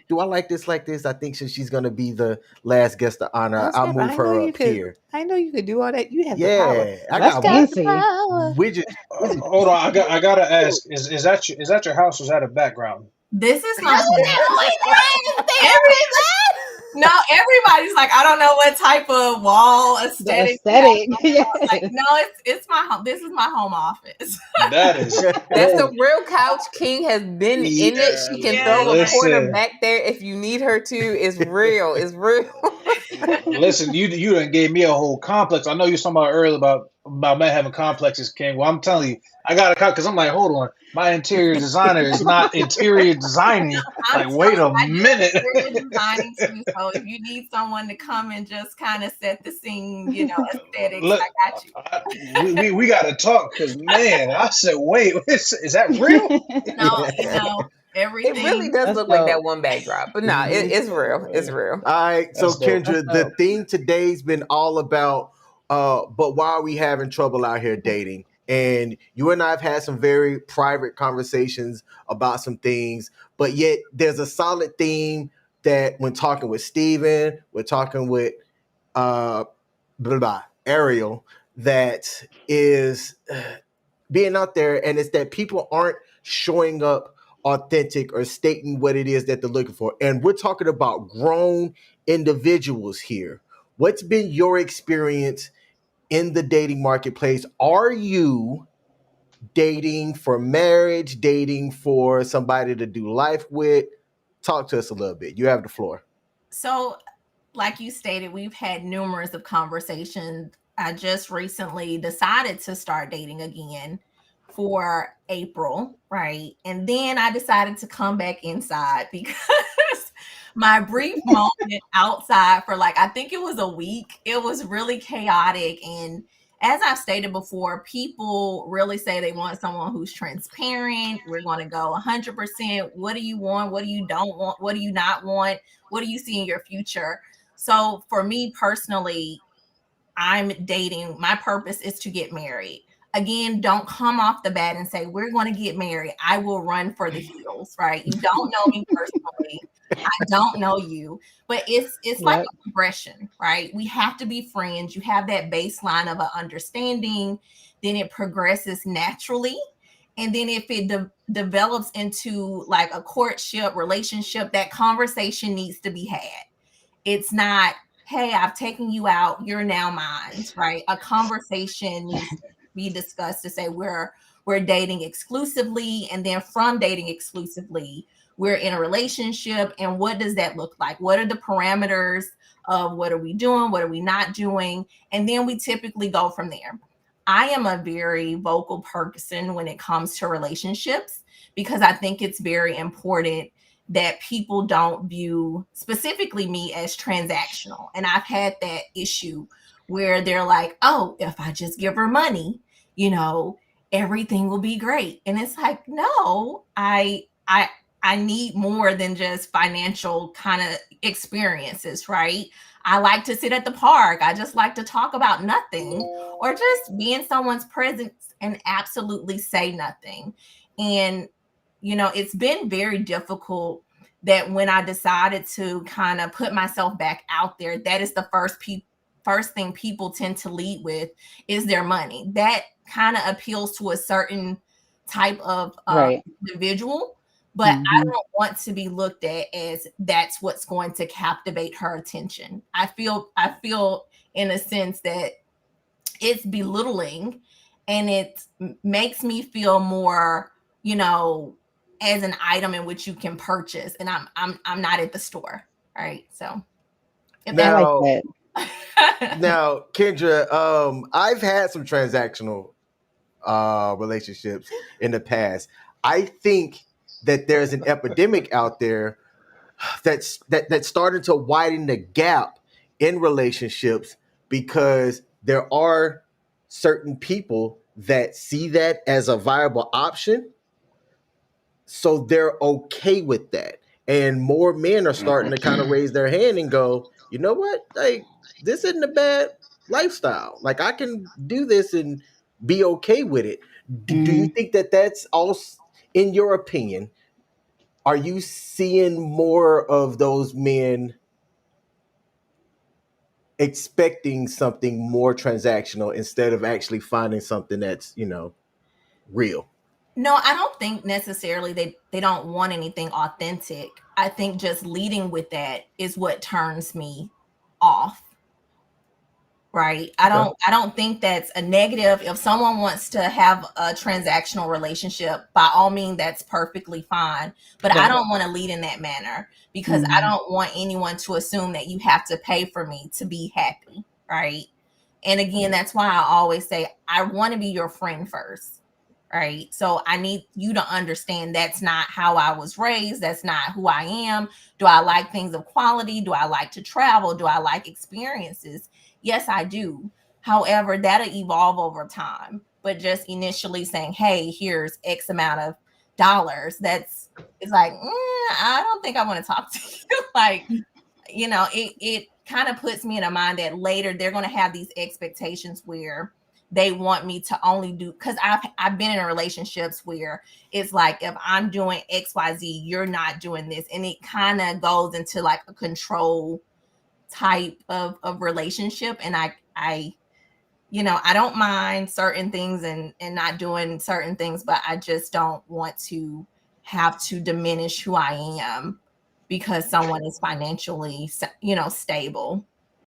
Do I like this like this? I think since she's gonna be the last guest of honor, I'll Steph, move I know her you up could. here. I know you could do all that. You have the power. Yeah, I That's got fancy. Power. widget. Hold on, I gotta ask: is that your house or is that a background? This is my home. Every No, everybody's like, I don't know what type of wall The aesthetic. aesthetic. Yes. Like, no, it's my home. This is my home office. That is That's the real couch. King has been in it. She can throw a corner listen. back there if you need her to. It's real. It's real. Listen, you done gave me a whole complex. I know you were talking about earlier about men having complexes, King. Well, I'm telling you, I got a because I'm like, hold on, my interior designer is not interior designing. I'm Like, wait a telling you, I do minute. interior designing too. So if you need someone to come and just kind of set the scene, aesthetics, Look, I got you. we got to talk because man, I said, wait, is that real? No, everything. It really does That's look like dope. that one backdrop, but nah, it's real. It's real. All right, so That's dope. Kendra, That's the dope. theme today's been all about but why are we having trouble out here dating? And you and I have had some very private conversations about some things, but yet there's a solid theme that when talking with Steven, we're talking with Ariel, that is being out there, and it's that people aren't showing up authentic or stating what it is that they're looking for. And we're talking about grown individuals here. What's been your experience in the dating marketplace? Are you dating for marriage, dating for somebody to do life with? Talk to us a little bit. You have the floor. So, like you stated, we've had numerous of conversations. I just recently decided to start dating again for April, right? And then I decided to come back inside because my brief moment outside for I think it was a week, it was really chaotic. And as I've stated before, people really say they want someone who's transparent. We're going to go 100%. What do you want? What do you don't want? What do you not want? What do you see in your future? So for me personally, I'm dating. My purpose is to get married. Again, don't come off the bat and say, we're going to get married. I will run for the hills, right? You don't know me personally. I don't know you, but it's like a progression, right? We have to be friends. You have that baseline of an understanding, then it progresses naturally. And then if it develops into like a courtship relationship, that conversation needs to be had. It's not, hey, I've taken you out, you're now mine, right? A conversation needs to be discussed to say we're dating exclusively, and then from dating exclusively, we're in a relationship. And what does that look like? What are the parameters of what are we doing? What are we not doing? And then we typically go from there. I am a very vocal person when it comes to relationships because I think it's very important that people don't view specifically me as transactional. And I've had that issue where they're like, oh, if I just give her money, everything will be great. And it's like, no, I need more than just financial kind of experiences, right? I like to sit at the park. I just like to talk about nothing or just be in someone's presence and absolutely say nothing. And, it's been very difficult that when I decided to kind of put myself back out there, that is the first thing people tend to lead with is their money. That kind of appeals to a certain type of individual. But I don't want to be looked at as that's what's going to captivate her attention. I feel in a sense that it's belittling, and it makes me feel more, as an item in which you can purchase, and I'm not at the store, right? So now, I like that. Now, Kendra, I've had some transactional relationships in the past. I think that there's an epidemic out there that's starting to widen the gap in relationships because there are certain people that see that as a viable option, so they're okay with that. And more men are starting to kind of raise their hand and go, you know what, like, this isn't a bad lifestyle. Like, I can do this and be okay with it. Do you think that that's also, in your opinion, are you seeing more of those men expecting something more transactional instead of actually finding something that's, real? No, I don't think necessarily they don't want anything authentic. I think just leading with that is what turns me off. Right. Okay. I don't think that's a negative. If someone wants to have a transactional relationship, by all means that's perfectly fine. But I Right. don't want to lead in that manner because I don't want anyone to assume that you have to pay for me to be happy. Right. And again, that's why I always say I want to be your friend first. Right. So I need you to understand that's not how I was raised. That's not who I am. Do I like things of quality? Do I like to travel? Do I like experiences? Yes, I do. However, that'll evolve over time. But just initially saying, hey, here's X amount of dollars, it's like, I don't think I want to talk to you. Like, it kind of puts me in a mind that later they're going to have these expectations where they want me to only do, because I've been in relationships where it's like, if I'm doing XYZ, you're not doing this. And it kind of goes into like a control type of relationship. And I don't mind certain things and not doing certain things, but I just don't want to have to diminish who I am because someone is financially stable.